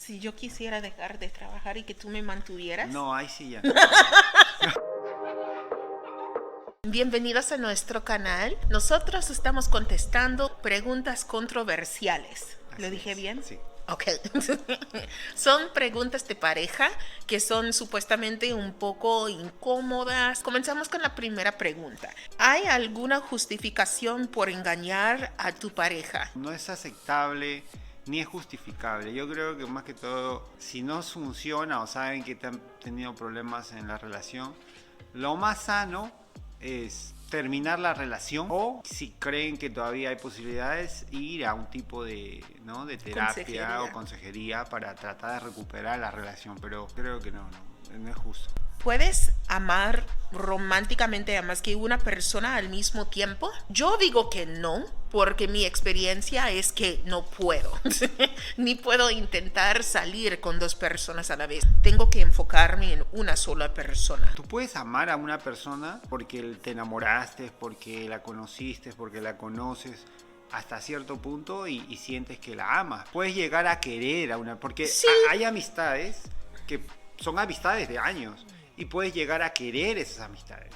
Si yo quisiera dejar de trabajar y que tú me mantuvieras. No, ahí sí ya. Bienvenidos a nuestro canal. Nosotros estamos contestando preguntas controversiales. ¿Lo Así dije es, bien? sí. Ok. Son preguntas de pareja que son supuestamente un poco incómodas. Comenzamos con la primera pregunta. ¿Hay alguna justificación por engañar a tu pareja? No es aceptable ni es justificable. Yo creo que más que todo, si no funciona o saben que han tenido problemas en la relación, lo más sano es terminar la relación, o si creen que todavía hay posibilidades, ir a un tipo de, ¿no?, de terapia Consejería. o consejería para tratar de recuperar la relación, pero creo que no es justo. ¿Puedes amar románticamente a más que una persona al mismo tiempo? Yo digo que no, porque mi experiencia es que no puedo. Ni puedo intentar salir con dos personas a la vez. Tengo que enfocarme en una sola persona. Tú puedes amar a una persona porque te enamoraste, porque la conociste, porque la conoces hasta cierto punto y sientes que la amas. Puedes llegar a querer a una... Porque Sí. hay amistades que son amistades de años y puedes llegar a querer esas amistades.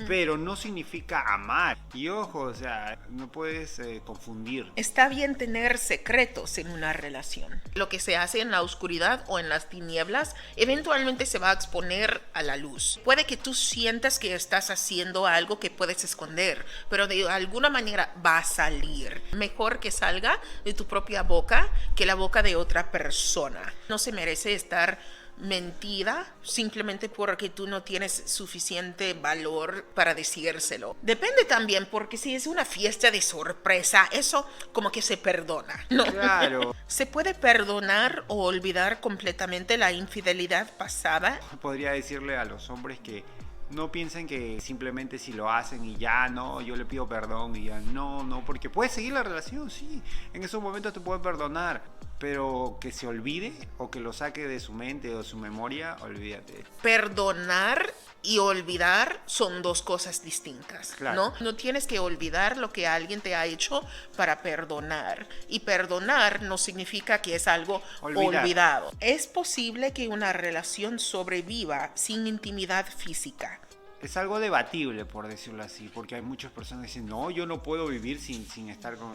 Pero no significa amar. Y ojo, o sea, no puedes confundir. Está bien tener secretos en una relación. Lo que se hace en la oscuridad o en las tinieblas eventualmente se va a exponer a la luz. Puede que tú sientas que estás haciendo algo que puedes esconder, pero de alguna manera va a salir. Mejor que salga de tu propia boca que la boca de otra persona. No se merece estar mentida simplemente porque tú no tienes suficiente valor para decírselo. Depende también, porque si es una fiesta de sorpresa, eso como que se perdona, ¿no? Claro. ¿Se puede perdonar o olvidar completamente la infidelidad pasada? Podría decirle a los hombres que no piensen que simplemente si lo hacen y ya, no, yo le pido perdón y ya, no, porque puedes seguir la relación, sí, en esos momentos te pueden perdonar, pero que se olvide o que lo saque de su mente o de su memoria, olvídate. Perdonar y olvidar son dos cosas distintas, Claro. ¿no? No tienes que olvidar lo que alguien te ha hecho para perdonar. Y perdonar no significa que es algo olvidado. ¿Es posible que una relación sobreviva sin intimidad física? Es algo debatible, por decirlo así, porque hay muchas personas que dicen, no, yo no puedo vivir sin estar con...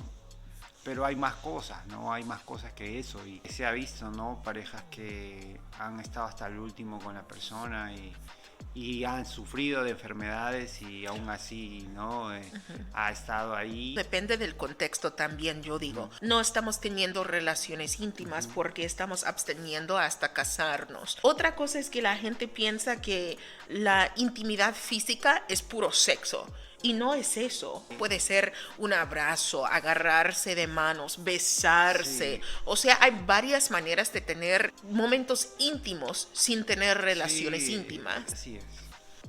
Pero hay más cosas, ¿no? Hay más cosas que eso. Y se ha visto, ¿no? Parejas que han estado hasta el último con la persona y han sufrido de enfermedades y aún así, ¿no? Ha estado ahí. Depende del contexto también, yo digo. No estamos teniendo relaciones íntimas porque estamos absteniendo hasta casarnos. Otra cosa es que la gente piensa que la intimidad física es puro sexo. Y no es eso. Puede ser un abrazo, agarrarse de manos, besarse. Sí. O sea, hay varias maneras de tener momentos íntimos sin tener relaciones Sí, íntimas. Así es.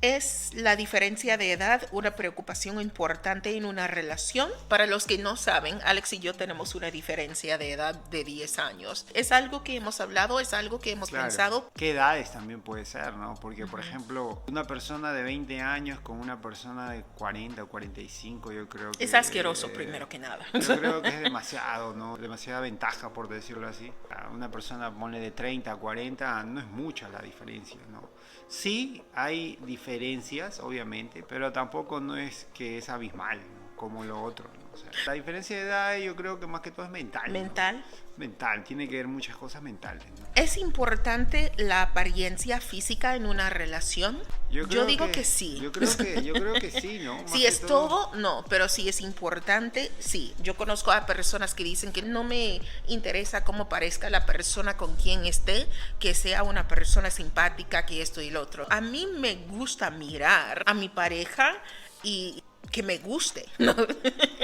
¿Es la diferencia de edad una preocupación importante en una relación? Para los que no saben, Alex y yo tenemos una diferencia de edad de 10 años. ¿Es algo que hemos hablado? ¿Es algo que hemos pensado? ¿Qué edades también puede ser, no? Porque, por ejemplo, una persona de 20 años con una persona de 40 o 45, yo creo que... Es asqueroso, primero que nada. Yo creo que es demasiado, ¿no? Demasiada ventaja, por decirlo así. A una persona, ponle de 30 a 40, no es mucha la diferencia, ¿no? Sí, hay diferencias, obviamente, pero tampoco no es que es abismal, ¿no?, como lo otro, ¿no? O sea, la diferencia de edad yo creo que más que todo es mental. ¿Mental? ¿No? Mental, tiene que ver muchas cosas mentales, ¿no? ¿Es importante la apariencia física en una relación? Yo digo que sí. Yo creo que sí, ¿no? Más Si que es todo, no, pero si es importante, sí. Yo conozco a personas que dicen que no me interesa cómo parezca la persona con quien esté, que sea una persona simpática, que esto y lo otro. A mí me gusta mirar a mi pareja y que me guste, ¿no?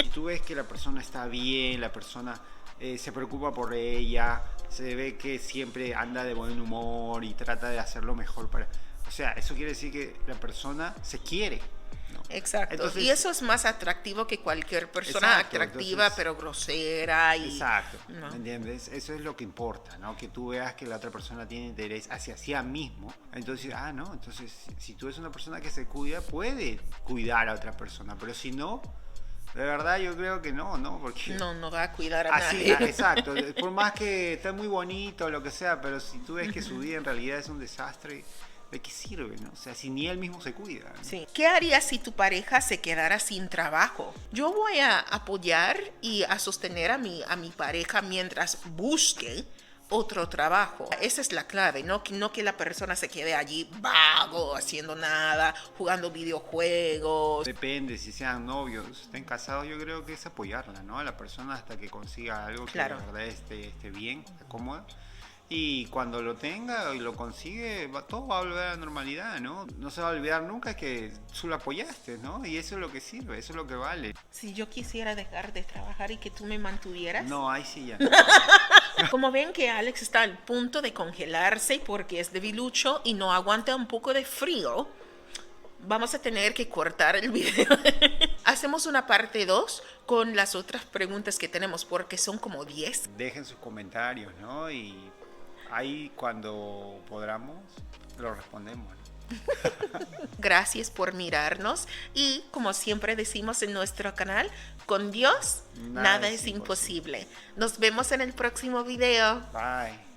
Si tú ves que la persona está bien, la persona se preocupa por ella, se ve que siempre anda de buen humor y trata de hacer lo mejor para... O sea, eso quiere decir que la persona se quiere, ¿no? Exacto. Entonces, y eso es más atractivo que cualquier persona exacto, atractiva, entonces, pero grosera. Y, exacto, ¿no? ¿me entiendes? Eso es lo que importa, ¿no? Que tú veas que la otra persona tiene interés hacia sí mismo. Entonces, no, entonces si tú eres una persona que se cuida, puede cuidar a otra persona, pero si no, De verdad yo creo que no, ¿no? Porque No va a cuidar a así, nadie. exacto. Por más que esté muy bonito o lo que sea, pero si tú ves que su vida en realidad es un desastre, ¿de qué sirve, no? O sea, si ni él mismo se cuida, ¿no? Sí. ¿Qué harías si tu pareja se quedara sin trabajo? Yo voy a apoyar y a sostener a mi pareja mientras busque otro trabajo. Esa es la clave, no que la persona se quede allí vago, haciendo nada, jugando videojuegos. Depende, si sean novios, estén casados, yo creo que es apoyarla, ¿no? A la persona hasta que consiga algo que Claro. de verdad esté bien, esté cómoda. Y cuando lo tenga y lo consigue, todo va a volver a la normalidad, ¿no? No se va a olvidar nunca que tú lo apoyaste, ¿no? Y eso es lo que sirve, eso es lo que vale. Si yo quisiera dejar de trabajar y que tú me mantuvieras. No, ahí sí ya. Como ven que Alex está al punto de congelarse porque es debilucho y no aguanta un poco de frío, vamos a tener que cortar el video. Hacemos una parte 2 con las otras preguntas que tenemos porque son como 10. Dejen sus comentarios, ¿no? Y ahí cuando podamos lo respondemos, ¿no? Gracias por mirarnos y como siempre decimos en nuestro canal, con Dios nada es imposible. Nos vemos en el próximo video. Bye.